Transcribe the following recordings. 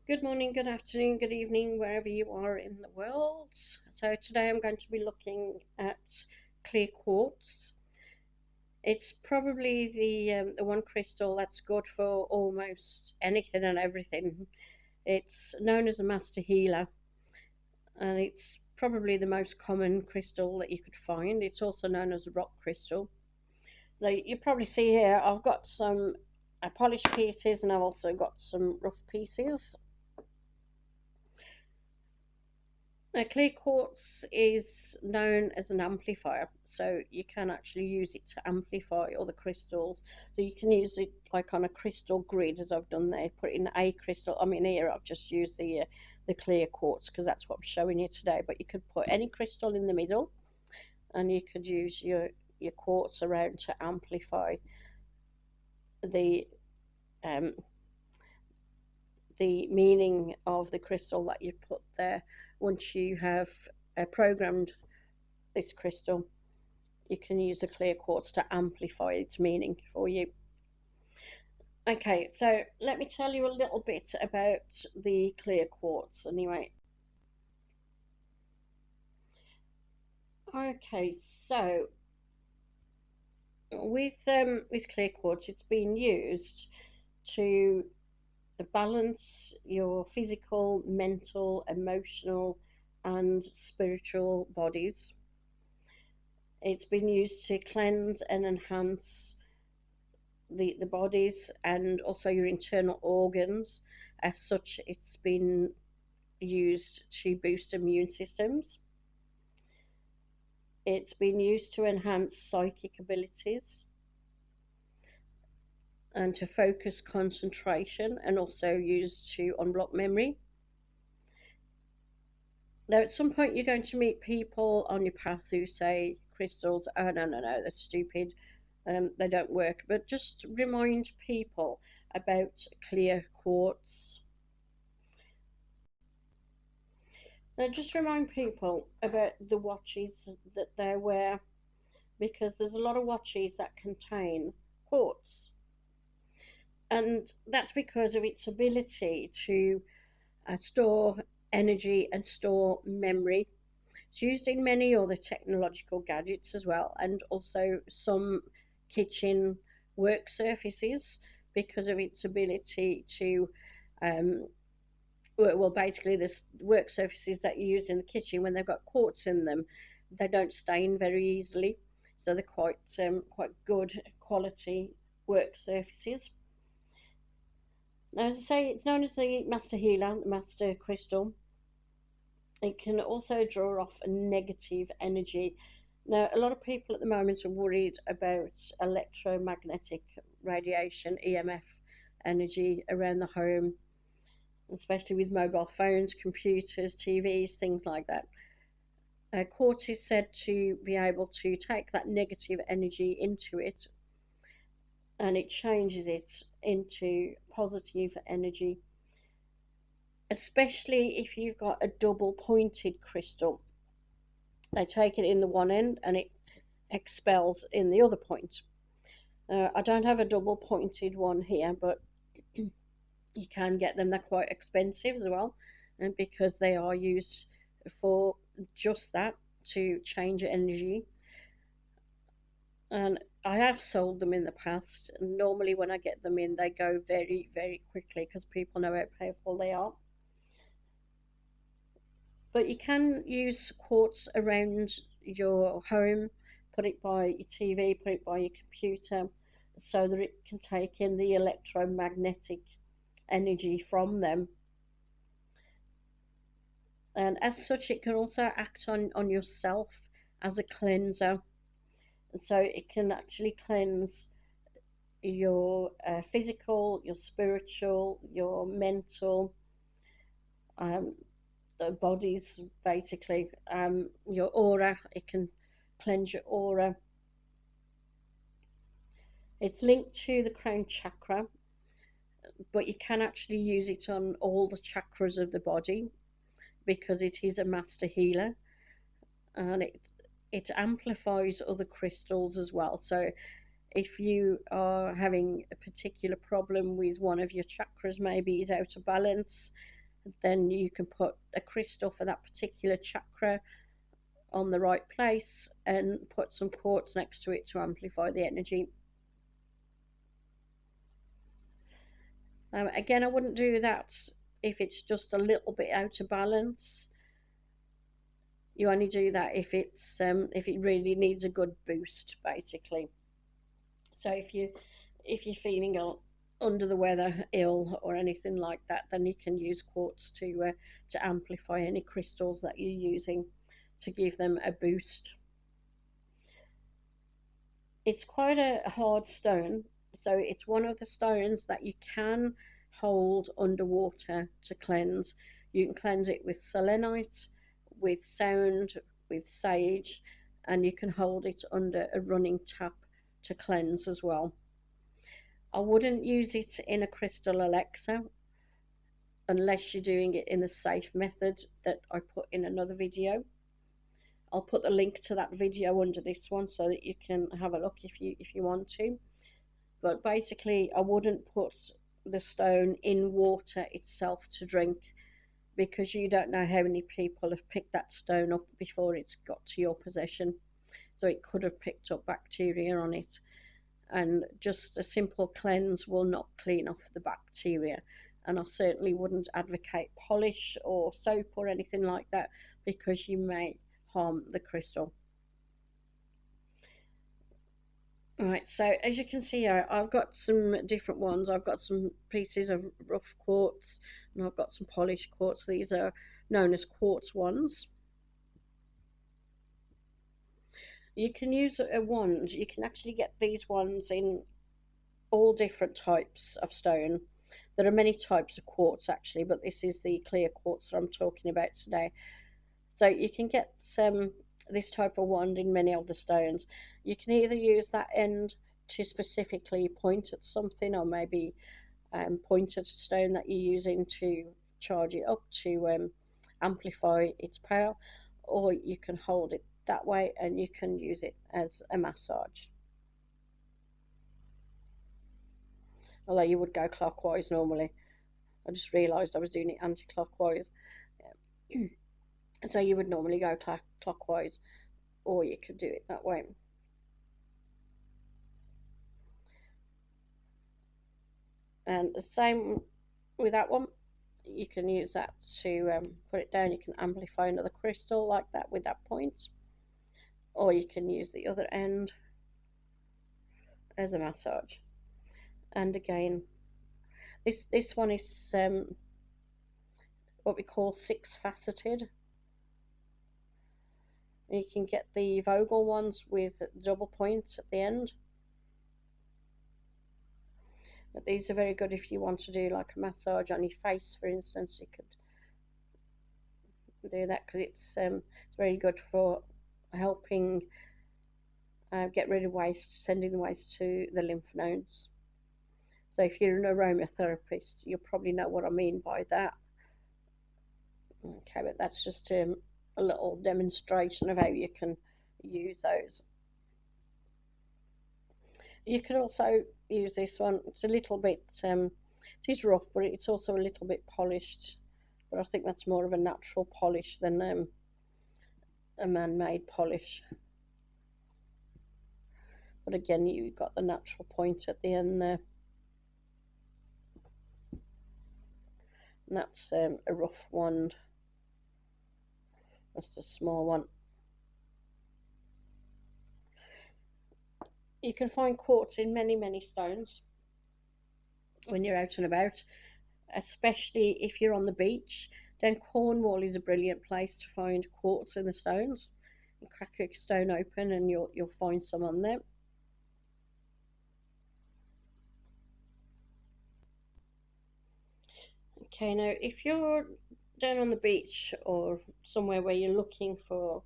Good morning, good afternoon, good evening, wherever you are in the world. So today I'm going to be looking at clear quartz. It's probably the one crystal that's good for almost anything and everything. It's known as a master healer, and it's probably the most common crystal that you could find. It's also known as a rock crystal. So you probably see here I've got some polished pieces, and I've also got some rough pieces. Now, clear quartz is known as an amplifier, so you can actually use it to amplify other crystals. So you can use it like on a crystal grid, as I've done there. Put in a crystal. I mean, here I've just used the clear quartz because that's what I'm showing you today. But you could put any crystal in the middle, and you could use your quartz around to amplify the um, the meaning of the crystal that you put there. Once you have programmed this crystal, you can use the clear quartz to amplify its meaning for you. Okay, so let me tell you a little bit about the clear quartz anyway. Okay, so with clear quartz, it's been used to balance your physical, mental, emotional, and spiritual bodies. It's been used to cleanse and enhance the bodies and also your internal organs. As such, it's been used to boost immune systems. It's been used to enhance psychic abilities and to focus concentration, and also used to unblock memory. Now, at some point, you're going to meet people on your path who say crystals, oh, no, no, no, that's stupid, they don't work. But just remind people about clear quartz. Now, just remind people about the watches that they wear, because there's a lot of watches that contain quartz, and that's because of its ability to store energy and store memory. It's used in many other technological gadgets as well, and also some kitchen work surfaces because of its ability to um, well, basically, the work surfaces that you use in the kitchen, when they've got quartz in them, they don't stain very easily, so they're quite good quality work surfaces. Now, as I say, it's known as the master healer, the master crystal. It can also draw off a negative energy. Now, a lot of people at the moment are worried about electromagnetic radiation, EMF energy around the home, especially with mobile phones, computers, TVs, things like that. Quartz is said to be able to take that negative energy into it, and it changes it into positive energy, especially if you've got a double pointed crystal. They take it in the one end and it expels in the other point. I don't have a double pointed one here, but you can get them. They're quite expensive as well, and because they are used for just that, to change energy. And I have sold them in the past, and normally when I get them in, they go very, very quickly because people know how powerful they are. But you can use quartz around your home, put it by your TV, put it by your computer, so that it can take in the electromagnetic energy from them. And as such, it can also act on yourself as a cleanser. So it can actually cleanse your physical, your spiritual, your mental, um, bodies, basically. Your aura, it can cleanse your aura. It's linked to the crown chakra, but you can actually use it on all the chakras of the body because it is a master healer, and it amplifies other crystals as well. So If you are having a particular problem with one of your chakras, maybe is out of balance, then you can put a crystal for that particular chakra on the right place and put some quartz next to it to amplify the energy. Again, I wouldn't do that if it's just a little bit out of balance. You only do that if it really needs a good boost, basically. So if you're feeling under the weather, ill, or anything like that, then you can use quartz to amplify any crystals that you're using to give them a boost. It's quite a hard stone, so it's one of the stones that you can hold underwater to cleanse. You can cleanse it with selenite, with sound, with sage, and you can hold it under a running tap to cleanse as well. I wouldn't use it in a crystal elixir unless you're doing it in a safe method that I put in another video. I'll put the link to that video under this one so that you can have a look if you want to. But basically, I wouldn't put the stone in water itself to drink, because you don't know how many people have picked that stone up before it's got to your possession. So it could have picked up bacteria on it, and just a simple cleanse will not clean off the bacteria. And I certainly wouldn't advocate polish or soap or anything like that, because you may harm the crystal. Alright, so as you can see here, I've got some different ones. I've got some pieces of rough quartz, and I've got some polished quartz. These are known as quartz ones. You can use a wand. You can actually get these ones in all different types of stone. There are many types of quartz actually, but this is the clear quartz that I'm talking about today. So you can get this type of wand in many of the stones. You can either use that end to specifically point at something, or maybe point at a stone that you're using to charge it up to amplify its power, or you can hold it that way and you can use it as a massage. Although you would go clockwise normally. I just realised I was doing it anti-clockwise. Yeah. So you would normally go clockwise, or you could do it that way. And the same with that one. You can use that to put it down. You can amplify another crystal like that with that point, or you can use the other end as a massage. And again, this one is what we call six-faceted. You can get the Vogel ones with double points at the end. But these are very good if you want to do like a massage on your face, for instance. You could do that, because it's very good for helping get rid of waste, sending the waste to the lymph nodes. So if you're an aromatherapist, you'll probably know what I mean by that. Okay, but that's just a little demonstration of how you can use those. You can also use this one. It's a little bit, it is rough, but it's also a little bit polished. But I think that's more of a natural polish than a man-made polish. But again, you've got the natural point at the end there. And that's a rough wand. Just a small one. You can find quartz in many stones when you're out and about, especially if you're on the beach. Then Cornwall is a brilliant place to find quartz in the stones. You crack a stone open and you'll find some on there. Okay, now if you're down on the beach or somewhere where you're looking for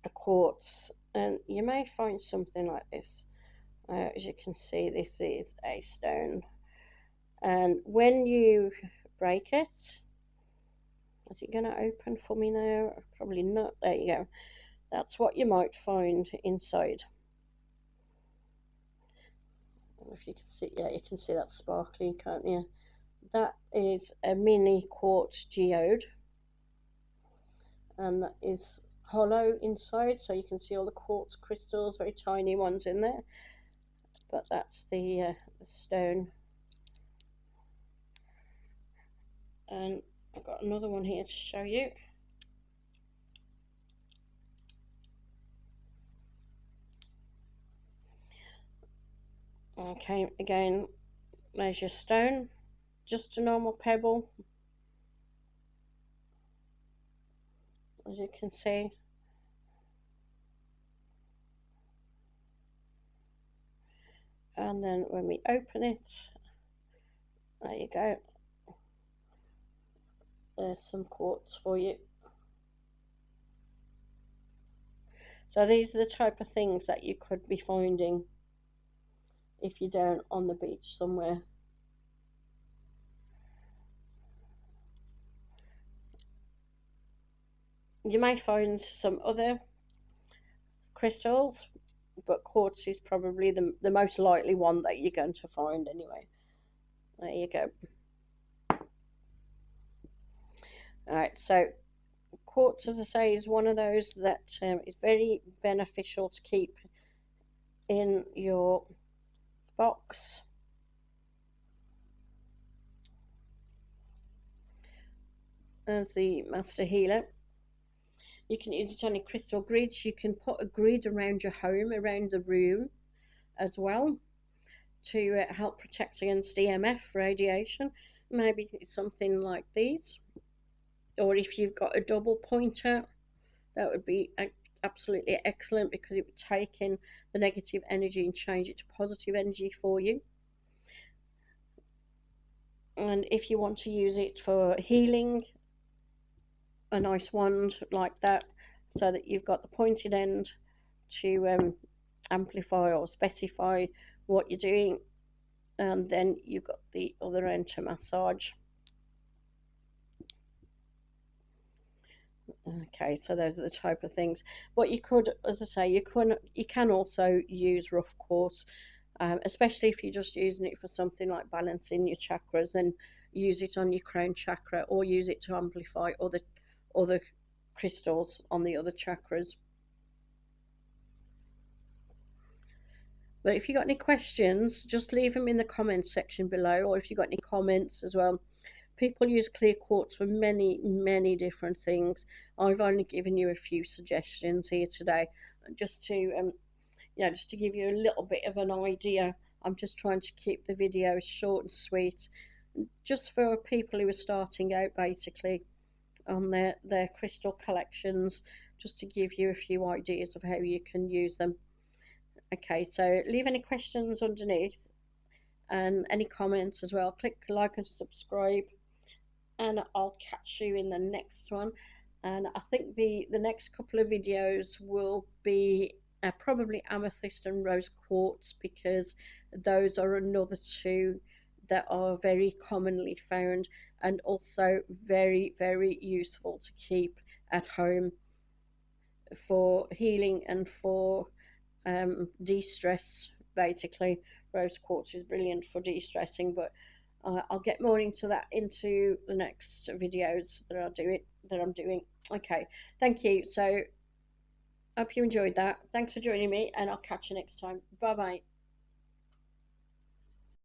a quartz, and you may find something like this. As you can see, this is a stone, and when you break it, is it going to open for me now? Probably not. There you go. That's what you might find inside. If you can see, yeah, you can see that sparkly, can't you? That is a mini quartz geode, and that is hollow inside, so you can see all the quartz crystals, very tiny ones in there. But that's the stone. And I've got another one here to show you. Okay, again, there's your stone, just a normal pebble, as you can see. And then when we open it, there you go, there's some quartz for you. So these are the type of things that you could be finding if you're down on the beach somewhere. You may find some other crystals, but quartz is probably the most likely one that you're going to find anyway. There you go. Alright, so quartz, as I say, is one of those that is very beneficial to keep in your box. As the master healer, you can use it on your crystal grids. You can put a grid around your home, around the room as well, to help protect against EMF radiation. Maybe something like these, or if you've got a double pointer, that would be absolutely excellent, because it would take in the negative energy and change it to positive energy for you. And if you want to use it for healing, a nice wand like that, so that you've got the pointed end to amplify or specify what you're doing, and then you've got the other end to massage. Okay, so those are the type of things. What you could, as I say, you can also use rough quartz, especially if you're just using it for something like balancing your chakras, and use it on your crown chakra, or use it to amplify other crystals on the other chakras. But if you've got any questions, just leave them in the comments section below, or if you've got any comments as well. People use clear quartz for many different things. I've only given you a few suggestions here today, just to just to give you a little bit of an idea. I'm just trying to keep the videos short and sweet, just for people who are starting out, basically, on their crystal collections, just to give you a few ideas of how you can use them. Okay, so leave any questions underneath, and any comments as well. Click like and subscribe, and I'll catch you in the next one. And I think the next couple of videos will be probably amethyst and rose quartz, because those are another two that are very commonly found, and also very useful to keep at home for healing and for de-stress. Basically, rose quartz is brilliant for de-stressing, but I'll get more into the next videos that I'm doing. Okay, thank you. So hope you enjoyed that. Thanks for joining me, and I'll catch you next time. Bye bye.